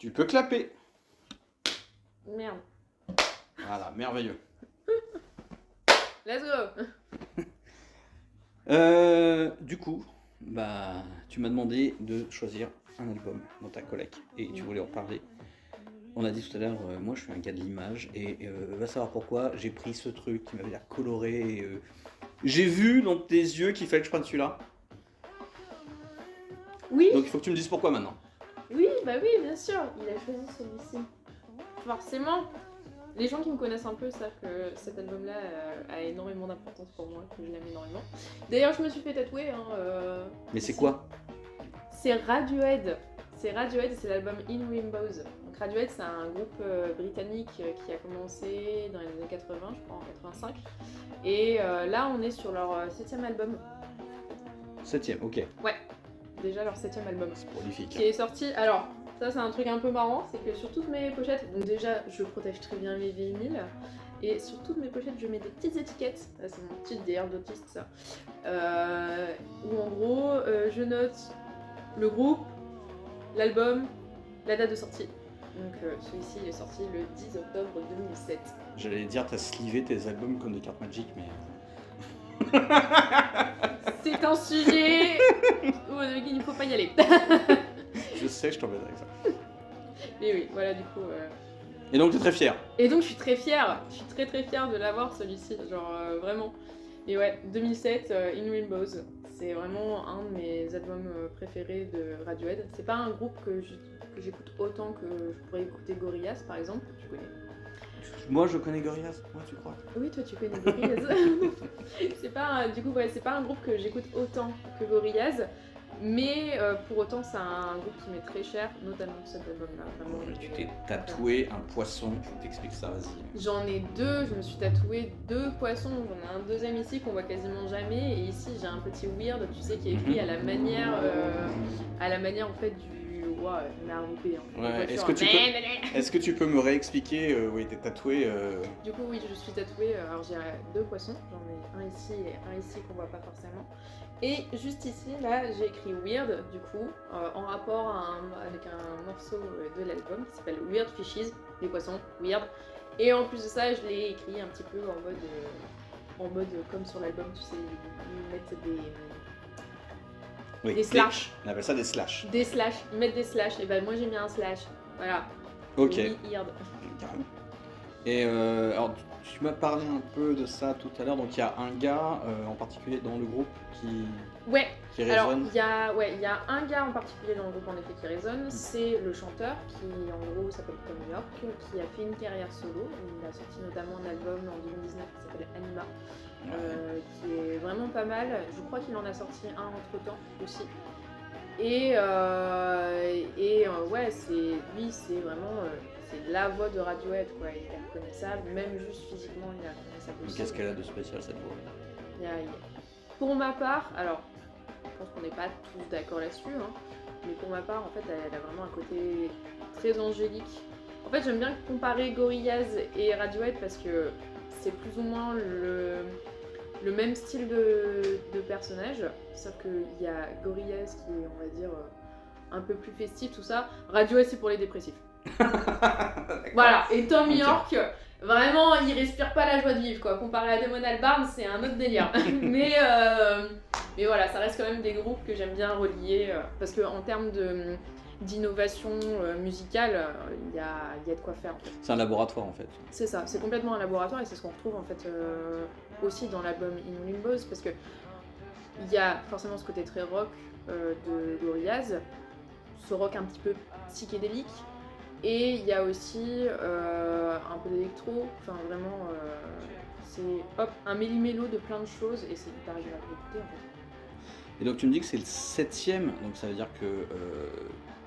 Tu peux clapper. Merde. Voilà, merveilleux. Let's go. Du coup, bah, tu m'as demandé de choisir un album dans ta collecte et tu voulais en parler. On a dit tout à l'heure, moi je suis un gars de l'image et va savoir pourquoi j'ai pris ce truc qui m'avait l'air coloré. Et, j'ai vu dans tes yeux qu'il fallait que je prenne celui-là. Oui. Donc il faut que tu me dises pourquoi maintenant. Oui, bah oui, bien sûr. Il a choisi celui-ci. Forcément, les gens qui me connaissent un peu savent que cet album-là a énormément d'importance pour moi, que je l'aime énormément. D'ailleurs, je me suis fait tatouer. Mais c'est ici. quoi? C'est Radiohead. C'est Radiohead et c'est l'album In Rainbows. Donc Radiohead, c'est un groupe britannique qui a commencé dans les années 80, je crois, en 85. Et là, on est sur leur 7ème album. 7ème, ok. Ouais, déjà leur 7ème album. C'est prolifique. Qui est sorti. Alors, ça, c'est un truc un peu marrant, c'est que sur toutes mes pochettes, donc déjà, je protège très bien mes vinyles. Et sur toutes mes pochettes, je mets des petites étiquettes. C'est mon petit DR d'autiste, ça. Où en gros, je note le groupe, l'album, la date de sortie. Donc celui-ci il est sorti le 10 octobre 2007. J'allais dire, t'as slivé tes albums comme des cartes Magic, mais... C'est un sujet où il ne faut pas y aller. Je sais, je t'embête avec ça. Mais oui, voilà du coup... Et donc t'es très fier. Et donc je suis très fière, je suis très fière de l'avoir celui-ci, genre vraiment. Et ouais, 2007, In Rainbows, c'est vraiment un de mes albums préférés de Radiohead. C'est pas un groupe que j'écoute autant que je pourrais écouter Gorillaz par exemple, tu connais. Moi je connais Gorillaz, moi tu crois? Oui, toi tu connais Gorillaz. C'est pas, du coup, ouais, c'est pas un groupe que j'écoute autant que Gorillaz. Mais pour autant, c'est un groupe qui m'est très cher, notamment cet album-là. Vraiment, Tu t'es tatoué un poisson, faut que t'expliques ça, vas-y. J'en ai deux, je me suis tatoué 2 poissons. J'en ai un deuxième ici qu'on voit quasiment jamais. Et ici, j'ai un petit weird, tu sais, qui est écrit à la manière en fait du. Ouah, Naruto. Hein. Ouais, est-ce que tu peux me réexpliquer où était tatoué Du coup, oui, je suis tatouée. Alors, j'ai 2 poissons. J'en ai un ici et un ici qu'on voit pas forcément. Et juste ici, là, j'ai écrit Weird, du coup, en rapport avec un morceau de l'album qui s'appelle Weird Fishes, les poissons, Weird. Et en plus de ça, je l'ai écrit un petit peu en mode comme sur l'album, tu sais, ils mettent des slash. On appelle ça des slash. Des slash, ils mettent des slash. Et ben moi j'ai mis un slash, voilà. Ok. J'ai mis Weird. Carrément. Et alors, tu m'as parlé un peu de ça tout à l'heure, donc il y a un gars en particulier dans le groupe qui résonne. Alors il y a un gars en particulier dans le groupe en effet qui résonne, c'est le chanteur qui en gros s'appelle Tom York, qui a fait une carrière solo. Il a sorti notamment un album en 2019 qui s'appelle Anima, qui est vraiment pas mal. Je crois qu'il en a sorti un entre temps aussi. Et ouais, c'est vraiment c'est la voix de Radiohead, quoi. Il est reconnaissable, même juste physiquement, il est reconnaissable aussi. Qu'est-ce qu'elle a de spécial cette voix? Pour ma part, alors, je pense qu'on n'est pas tous d'accord là-dessus, hein, mais pour ma part, en fait, elle a vraiment un côté très angélique. En fait, j'aime bien comparer Gorillaz et Radiohead parce que c'est plus ou moins le même style de personnage, sauf qu'il y a Gorillaz qui est, on va dire, un peu plus festif, tout ça. Radiohead, c'est pour les dépressifs. Voilà, et Tom York, vraiment, il respire pas la joie de vivre, quoi. Comparé à Damon Albarn, c'est un autre délire. mais voilà, ça reste quand même des groupes que j'aime bien relier, parce qu'en termes d'innovation musicale, il y a de quoi faire. En fait. C'est un laboratoire en fait. C'est ça, c'est complètement un laboratoire et c'est ce qu'on retrouve en fait aussi dans l'album In Rainbows, parce que il y a forcément ce côté très rock de Gorillaz, ce rock un petit peu psychédélique, et il y a aussi un peu d'électro, enfin vraiment c'est hop, un méli-mélo de plein de choses et c'est hyper agréable d'écouter en fait. Et donc tu me dis que c'est le 7ème, donc ça veut dire que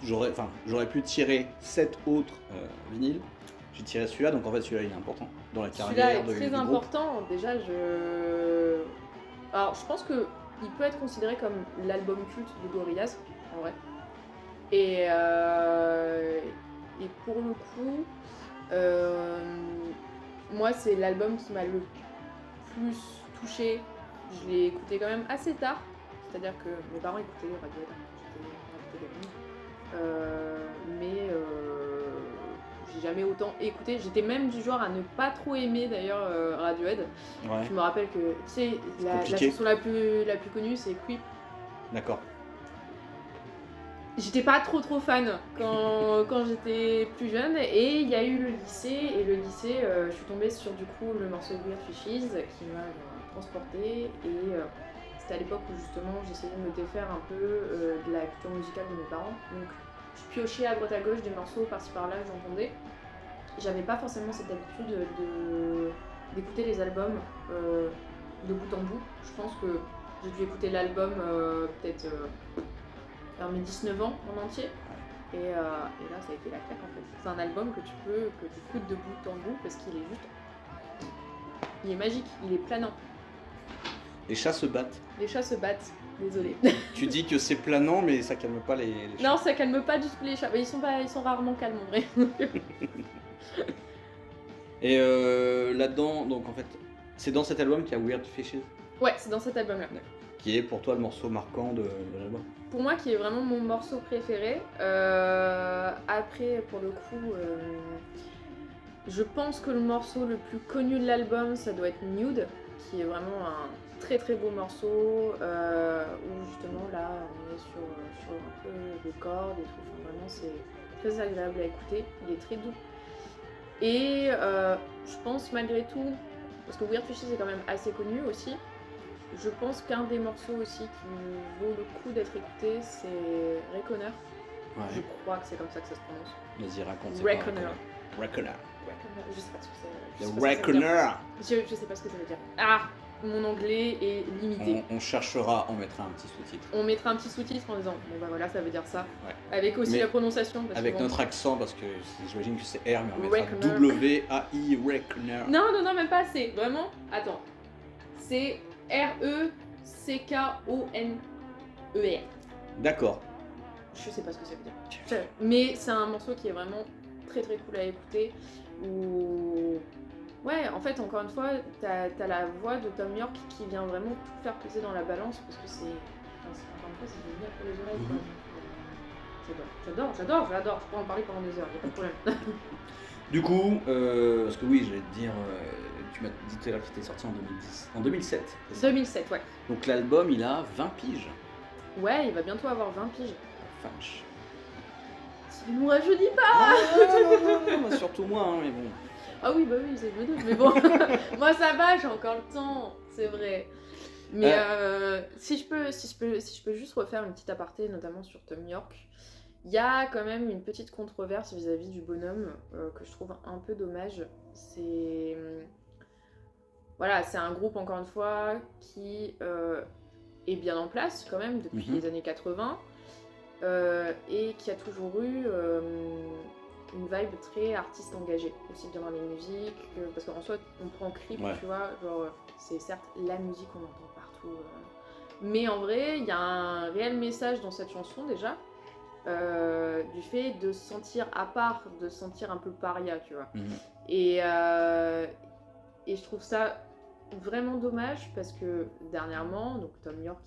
j'aurais pu tirer 7 autres vinyles. J'ai tiré celui-là, donc en fait celui-là il est important dans la carrière de très important. Déjà, alors je pense que il peut être considéré comme l'album culte de Gorillaz, en vrai. Et pour le coup, moi c'est l'album qui m'a le plus touchée. Je l'ai écouté quand même assez tard, c'est-à-dire que mes parents écoutaient Radiohead, j'étais gamine. jamais autant écouté. J'étais même du genre à ne pas trop aimer d'ailleurs Radiohead. Ouais. Je me rappelle que, tu sais, la chanson la plus connue, c'est Creep. D'accord. J'étais pas trop fan quand j'étais plus jeune, et il y a eu le lycée, et le lycée, je suis tombée sur du coup le morceau Weird Fishes qui m'a transportée, et c'était à l'époque où justement j'essayais de me défaire un peu de la culture musicale de mes parents, donc je piochais à droite à gauche des morceaux par-ci par-là que j'entendais. J'avais pas forcément cette habitude d'écouter les albums de bout en bout. Je pense que j'ai dû écouter l'album peut-être vers mes 19 ans en entier. Et là, ça a été la claque en fait. C'est un album que tu écoutes de bout en bout parce qu'il est juste. Il est magique, il est planant. Les chats se battent. Les chats se battent, désolé. Tu dis que c'est planant, mais ça calme pas les chats. Non, ça calme pas du tout les chats. Mais ils sont rarement calmes en vrai. Et là-dedans, donc en fait, c'est dans cet album qu'il y a Weird Fishes. Ouais, c'est dans cet album-là. Qui est pour toi le morceau marquant de l'album. Pour moi, qui est vraiment mon morceau préféré. Après, pour le coup, je pense que le morceau le plus connu de l'album, ça doit être Nude, qui est vraiment un très beau morceau, où justement là, on est sur un peu des cordes et tout. Enfin, vraiment, c'est très agréable à écouter. Il est très doux. Et je pense malgré tout, parce que Weird Fishes est quand même assez connu aussi, je pense qu'un des morceaux aussi qui vaut le coup d'être écouté, c'est Reckoner. Ouais. Je crois que c'est comme ça que ça se prononce. Vas-y, raconte. Reckoner. Reckoner. Je sais pas ce que c'est. Le Reckoner. Je sais pas ce que ça veut dire. Ah, mon anglais est limité. On cherchera, on mettra un petit sous-titre. On mettra un petit sous-titre en disant, bon bah voilà, ça veut dire ça. Ouais. Avec aussi Mais la prononciation. Parce avec que notre accent, parce que j'imagine que c'est R, mais on mettra Reckoner. W-A-I, Reckoner. Non, même pas, c'est vraiment. Attends. C'est R-E-C-K-O-N-E-R. D'accord. Je sais pas ce que ça veut dire. Mais c'est un morceau qui est vraiment très cool à écouter. Où... Ouais, en fait, encore une fois, t'as la voix de Thom Yorke qui vient vraiment tout faire peser dans la balance parce que c'est. Encore une fois, c'est génial pour les oreilles. J'adore. Je pourrais en parler pendant des heures, y'a pas de problème. Du coup, parce que oui, j'allais te dire, tu m'as dit tout à l'heure qu'il était sorti en 2010. En 2007. C'est ça 2007, ouais. Donc l'album, il a 20 piges. Ouais, il va bientôt avoir 20 piges. Vache. Ça nous rajeunit pas. Ah, non, surtout moi, hein, mais bon. Ah oui, c'est le doute, mais bon, moi ça va, j'ai encore le temps, c'est vrai. Mais si je peux juste refaire une petite aparté, notamment sur Thom Yorke, il y a quand même une petite controverse vis-à-vis du bonhomme que je trouve un peu dommage. C'est un groupe, encore une fois, qui est bien en place quand même depuis les années 80 et qui a toujours eu une vibe très artiste engagée, aussi bien dans les musiques, parce qu'en soi, on prend Creep, tu vois, genre, c'est certes la musique qu'on entend partout, mais en vrai, il y a un réel message dans cette chanson déjà, du fait de se sentir à part, de se sentir un peu paria, tu vois. Et je trouve ça vraiment dommage parce que dernièrement, donc Thom Yorke,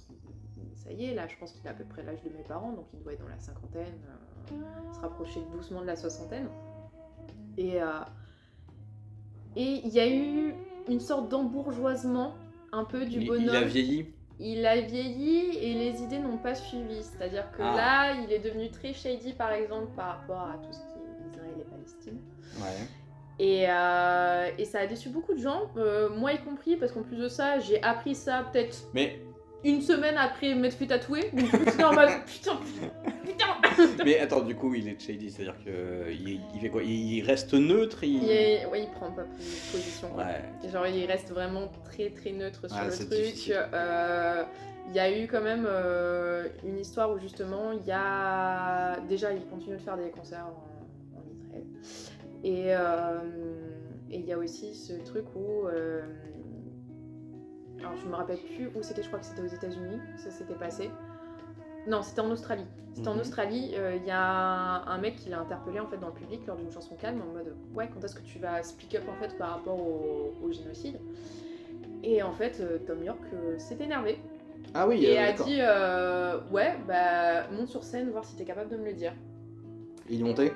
ça y est, là, je pense qu'il a à peu près l'âge de mes parents, donc il doit être dans la cinquantaine, se rapprocher doucement de la soixantaine. Et il y a eu une sorte d'embourgeoisement un peu du bonhomme. Il a vieilli. Il a vieilli et les idées n'ont pas suivi. C'est-à-dire que là, il est devenu très shady, par exemple, par rapport à tout ce qui est Israël et Palestine. Ouais. Et ça a déçu beaucoup de gens, moi y compris, parce qu'en plus de ça, j'ai appris ça peut-être une semaine après m'être fait tatouer. Donc j'étais en mode putain. Mais attends, du coup, il est shady, c'est-à-dire qu'il fait quoi? Il reste neutre, il prend pas position. Ouais. Genre, il reste vraiment très neutre sur le truc. Difficile. Il y a eu quand même une histoire où justement, il continue de faire des concerts en Israël. Et il y a aussi ce truc où... alors je me rappelle plus où c'était, je crois que c'était aux États-Unis, ça s'était passé. Non, c'était en Australie. En Australie, il y a un mec qui l'a interpellé en fait dans le public lors d'une chanson calme en mode ouais, quand est-ce que tu vas speak up en fait par rapport au génocide. Et en fait, Thom Yorke s'est énervé. Ah oui. Et a dit ouais, bah monte sur scène voir si t'es capable de me le dire. Il est monté?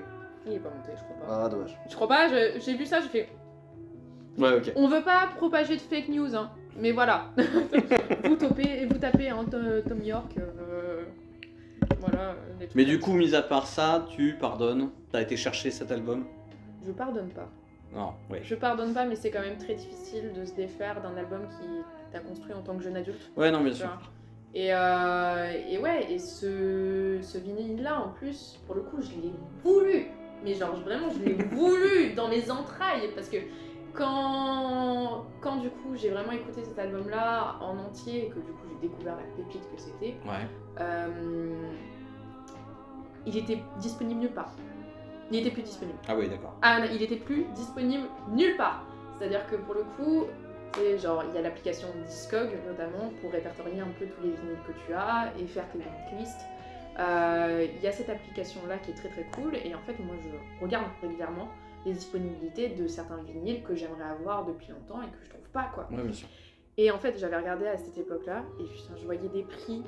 Il est pas monté, je crois pas. Ah, dommage. Je crois pas, j'ai vu ça, j'ai fait... Ouais, ok. On veut pas propager de fake news, hein. Mais voilà. vous tapez hein, Tom York. Voilà. des trucs Mais comme du ça. coup, mis à part ça, tu pardonnes. T'as été chercher cet album? Je pardonne pas. Non, ouais. Je pardonne pas, mais c'est quand même très difficile de se défaire d'un album qui t'a construit en tant que jeune adulte. Ouais, non, bien tu sûr. vois. Et ouais, et ce vinyle-là, en plus, pour le coup, je l'ai voulu. Mais genre, vraiment, je l'ai voulu dans mes entrailles. Parce que quand du coup, j'ai vraiment écouté cet album-là en entier, et que du coup, j'ai découvert la pépite que c'était, Ouais. il était disponible nulle part. Il était plus disponible. Ah oui, d'accord. Ah, il était plus disponible nulle part. C'est-à-dire que pour le coup, c'est genre, il y a l'application Discog notamment pour répertorier un peu tous les vinyles que tu as et faire tes listes. Il y a cette application-là qui est très très cool et en fait, moi je regarde régulièrement les disponibilités de certains vinyles que j'aimerais avoir depuis longtemps et que je trouve pas quoi. Ouais, bien sûr. Et en fait, j'avais regardé à cette époque-là et putain, je voyais des prix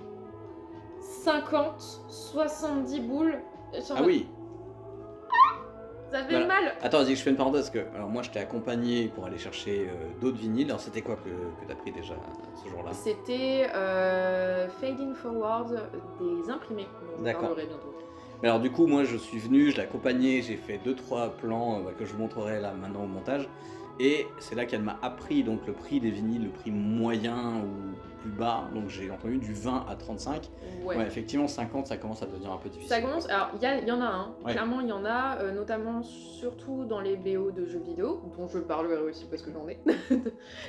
50, 70 boules. Ah oui. Ça fait Voilà. mal. Attends, vas-y, je fais une parenthèse. Alors moi, je t'ai accompagné pour aller chercher d'autres vinyles. Alors c'était quoi que t'as pris déjà ce jour-là? C'était Fading Forward des imprimés, dont je D'accord. parlerai bientôt. Mais alors du coup, moi, je suis venu, je l'ai accompagné, j'ai fait 2-3 plans que je vous montrerai là maintenant au montage. Et c'est là qu'elle m'a appris donc le prix des vinyles, le prix moyen ou plus bas. Donc j'ai entendu du 20 à 35. Ouais. Ouais, effectivement, 50, ça commence à devenir un peu difficile. Ça commence, alors il y en a un, Ouais. clairement il y en a, notamment surtout dans les BO de jeux vidéo, dont je parlerai aussi parce que j'en ai.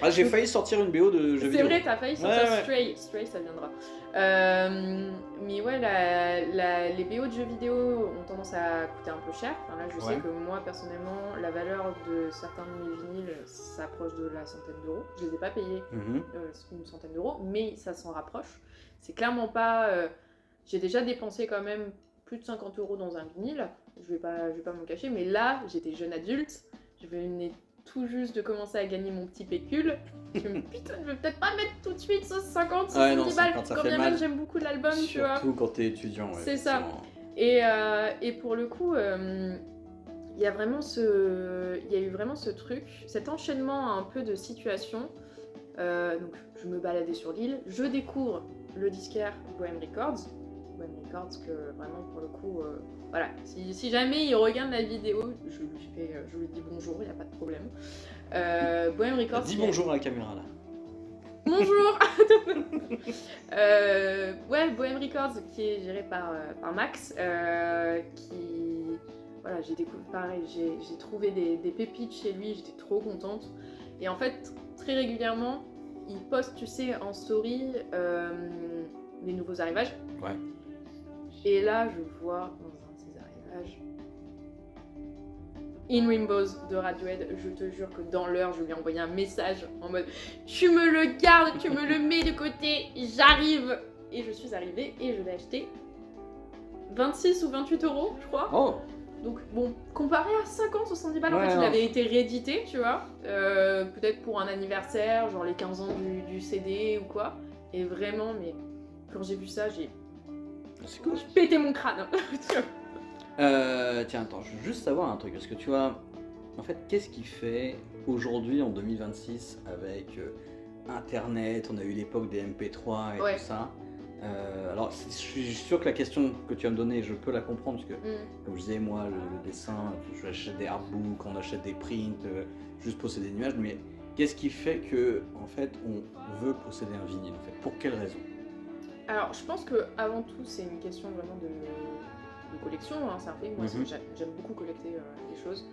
Ah, j'ai failli sortir une BO de jeux C'est vidéo. vrai, t'as failli sortir Ouais. Stray ça viendra. Mais ouais, les BO de jeux vidéo ont tendance à coûter un peu cher. Enfin, là, je sais Ouais. que moi, personnellement, la valeur de certains de mes vinyles s'approche de la centaine d'euros. Je les ai pas payés Mhm. une centaine d'euros, mais ça s'en rapproche. C'est clairement pas... J'ai déjà dépensé quand même plus de 50 euros dans un vinyle, je vais pas m'en cacher, mais là, j'étais jeune adulte, je venais tout juste de commencer à gagner mon petit pécule. Je me dis, putain, je vais peut-être pas mettre tout de suite ce 50, 70 Ouais, non, balles, 50, ça quand fait bien mal. même j'aime beaucoup l'album, tu vois. Surtout quand t'es étudiant. Ouais, C'est ça. effectivement. Et pour le coup, il y a eu vraiment ce truc, cet enchaînement un peu de situations. Donc je me baladais sur l'île, je découvre le disquaire Bohem Records que vraiment pour le coup, voilà, si jamais il regarde la vidéo, je lui dis bonjour, il n'y a pas de problème. Bohem Records. Dis bonjour à la caméra là. Bonjour. Ouais, Bohem Records qui est géré par Max, qui voilà, j'ai découvert pareil, j'ai trouvé des pépites chez lui, j'étais trop contente. Et en fait, très régulièrement, il poste, tu sais, en story les nouveaux arrivages. Ouais. Et là, je vois dans un de ces arrivages In Rainbows de Radiohead. Je te jure que dans l'heure, je lui ai envoyé un message en mode tu me le gardes, tu me le mets de côté, j'arrive. Et je suis arrivée et je l'ai acheté 26 ou 28 euros, je crois. Oh. Donc bon, comparé à 50-70 balles, en Ouais, fait, il non. avait été réédité, tu vois. Peut-être pour un anniversaire, genre les 15 ans du CD ou quoi. Et vraiment, mais quand j'ai vu ça, j'ai C'est cool. pété mon crâne. Tiens, attends, je veux juste savoir un truc, parce que tu vois, en fait, qu'est-ce qui fait aujourd'hui, en 2026, avec Internet, on a eu l'époque des MP3 et Ouais. tout ça. Alors, je suis sûr que la question que tu vas me donner, je peux la comprendre, parce que, comme je disais, moi, le dessin, j'achète des artbooks, on achète des prints, juste posséder une image, mais qu'est-ce qui fait que, en fait, on veut posséder un vinyle, en fait? Pour quelle raison? Alors, je pense que avant tout, c'est une question vraiment de collection, hein, c'est un fait. Moi, j'aime beaucoup collecter les choses.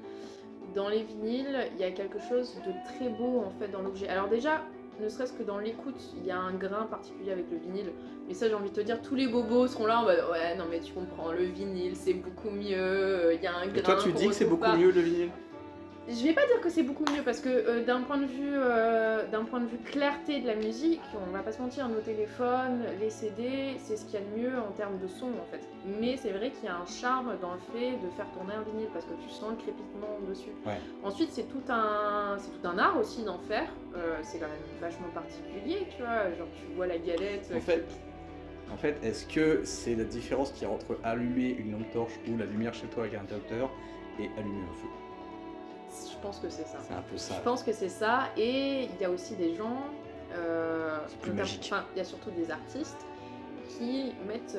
Dans les vinyles, il y a quelque chose de très beau en fait dans l'objet. Alors déjà, ne serait-ce que dans l'écoute, il y a un grain particulier avec le vinyle. Mais ça, j'ai envie de te dire, tous les bobos seront là en mode ouais, non mais tu comprends, le vinyle c'est beaucoup mieux. Il y a un grain. Et toi, tu qu'on dis que c'est retrouve beaucoup pas. mieux le vinyle? Je vais pas dire que c'est beaucoup mieux parce que d'un point de vue clarté de la musique, on va pas se mentir, nos téléphones, les CD, c'est ce qu'il y a de mieux en termes de son en fait. Mais c'est vrai qu'il y a un charme dans le fait de faire tourner un vinyle parce que tu sens le crépitement dessus. Ouais. Ensuite, c'est tout un art aussi d'en faire. C'est quand même vachement particulier, tu vois. Genre tu vois la galette. En fait, est-ce que c'est la différence qu'il y a entre allumer une lampe torche ou la lumière chez toi avec un interrupteur et allumer un feu. Je pense que c'est ça. C'est un peu ça. Je pense que c'est ça. Et il y a aussi des gens, C'est plus magique. enfin, il y a surtout des artistes qui mettent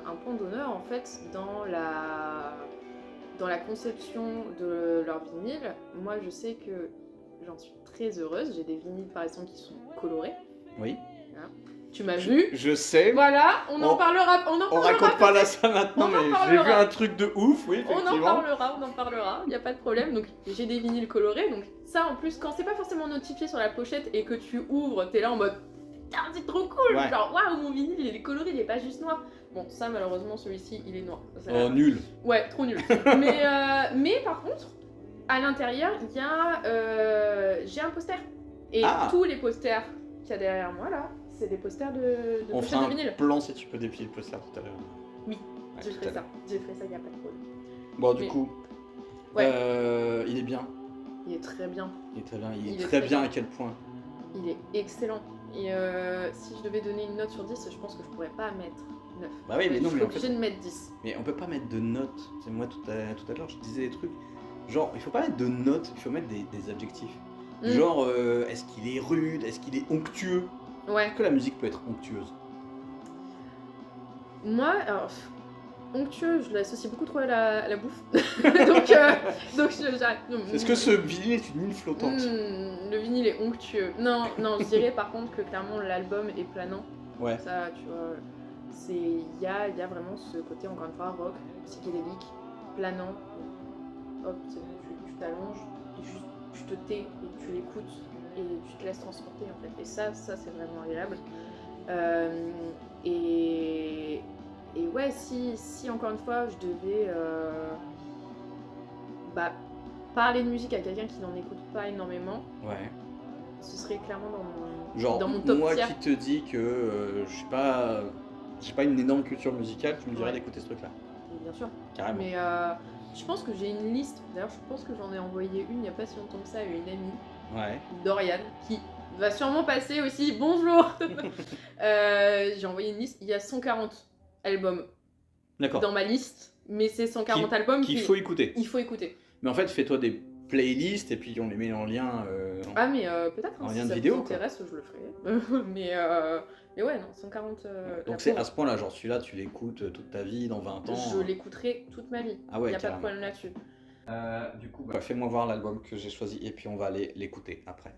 un point d'honneur en fait dans la conception de leur vinyle. Moi, je sais que j'en suis très heureuse. J'ai des vinyles par exemple qui sont colorés. Oui. Voilà. Tu m'as vu. Je sais. Voilà, on en parlera. On raconte pas là ça maintenant, On en mais j'ai parlera. vu un truc de ouf, oui, On effectivement. en parlera, il n'y a pas de problème. Donc j'ai des vinyles colorés, donc ça en plus, quand c'est pas forcément notifié sur la pochette et que tu ouvres, t'es là en mode putain, c'est trop cool! Ouais. Genre waouh, mon vinyle il est coloré, il est pas juste noir. Bon, ça malheureusement, celui-ci il est noir. Ça, Oh, nul. ouais, trop nul. mais par contre, à l'intérieur, il y a. J'ai un poster. Et tous les posters qu'il y a derrière moi là, c'est des posters de On pochettes fera de vinyle. un plan si tu peux déplier le poster tout à l'heure. Oui, Ouais, j'ai tout fait à ça. l'heure. J'ai fait ça, il n'y a pas de problème. Bon, du Mais- coup, Ouais. il est bien. Il est très bien. Il est très bien. Il Il est est très très bien bien. à quel point? Il est excellent. Et si je devais donner une note sur 10, je pense que je pourrais pas mettre 9. Bah oui, mais non, je mais suis en fait, obligée de mettre 10. mais on peut pas mettre de notes. C'est moi tout à l'heure, je disais des trucs. Genre, il faut pas mettre de notes, il faut mettre des adjectifs. Genre, est-ce qu'il est rude? Est-ce qu'il est onctueux? Ouais. Est-ce que la musique peut être onctueuse? Moi, alors, onctueux, je l'associe beaucoup trop à la bouffe. donc j'arrête. Est-ce que ce vinyle est une île flottante? Le vinyle est onctueux. Non, je dirais par contre que clairement l'album est planant. Ouais. Ça, tu vois, il y a vraiment ce côté, encore une fois, rock, psychédélique, planant. Hop, c'est bon, tu t'allonges, et juste, tu te tais, et tu l'écoutes, et tu te laisses transporter en fait. Et ça c'est vraiment agréable. Et ouais, si encore une fois je devais parler de musique à quelqu'un qui n'en écoute pas énormément, Ouais. ce serait clairement Genre, dans mon top moi tier. qui te dis que j'ai pas une énorme culture musicale, tu me dirais Ouais. d'écouter ce truc-là. Bien sûr. Carrément. Mais je pense que j'ai une liste. D'ailleurs, je pense que j'en ai envoyé une il n'y a pas si longtemps que ça à une amie, Ouais. Dorian, qui va sûrement passer aussi. Bonjour. J'ai envoyé une liste. Il y a 140 albums D'accord. dans ma liste, mais c'est 140 albums Qu'il faut écouter. il faut écouter. Mais en fait, fais-toi des playlists et puis on les met en lien. Ah, mais peut-être, en si lien de ça vidéo, vous quoi. intéresse, je le ferai. mais ouais, non, 140. Donc c'est à ce point-là, genre celui-là, tu l'écoutes toute ta vie, dans 20 ans. Je l'écouterai toute ma vie. Ah ouais, Il n'y a pas de carrément. problème là-dessus. Du coup, fais-moi voir l'album que j'ai choisi et puis on va aller l'écouter après.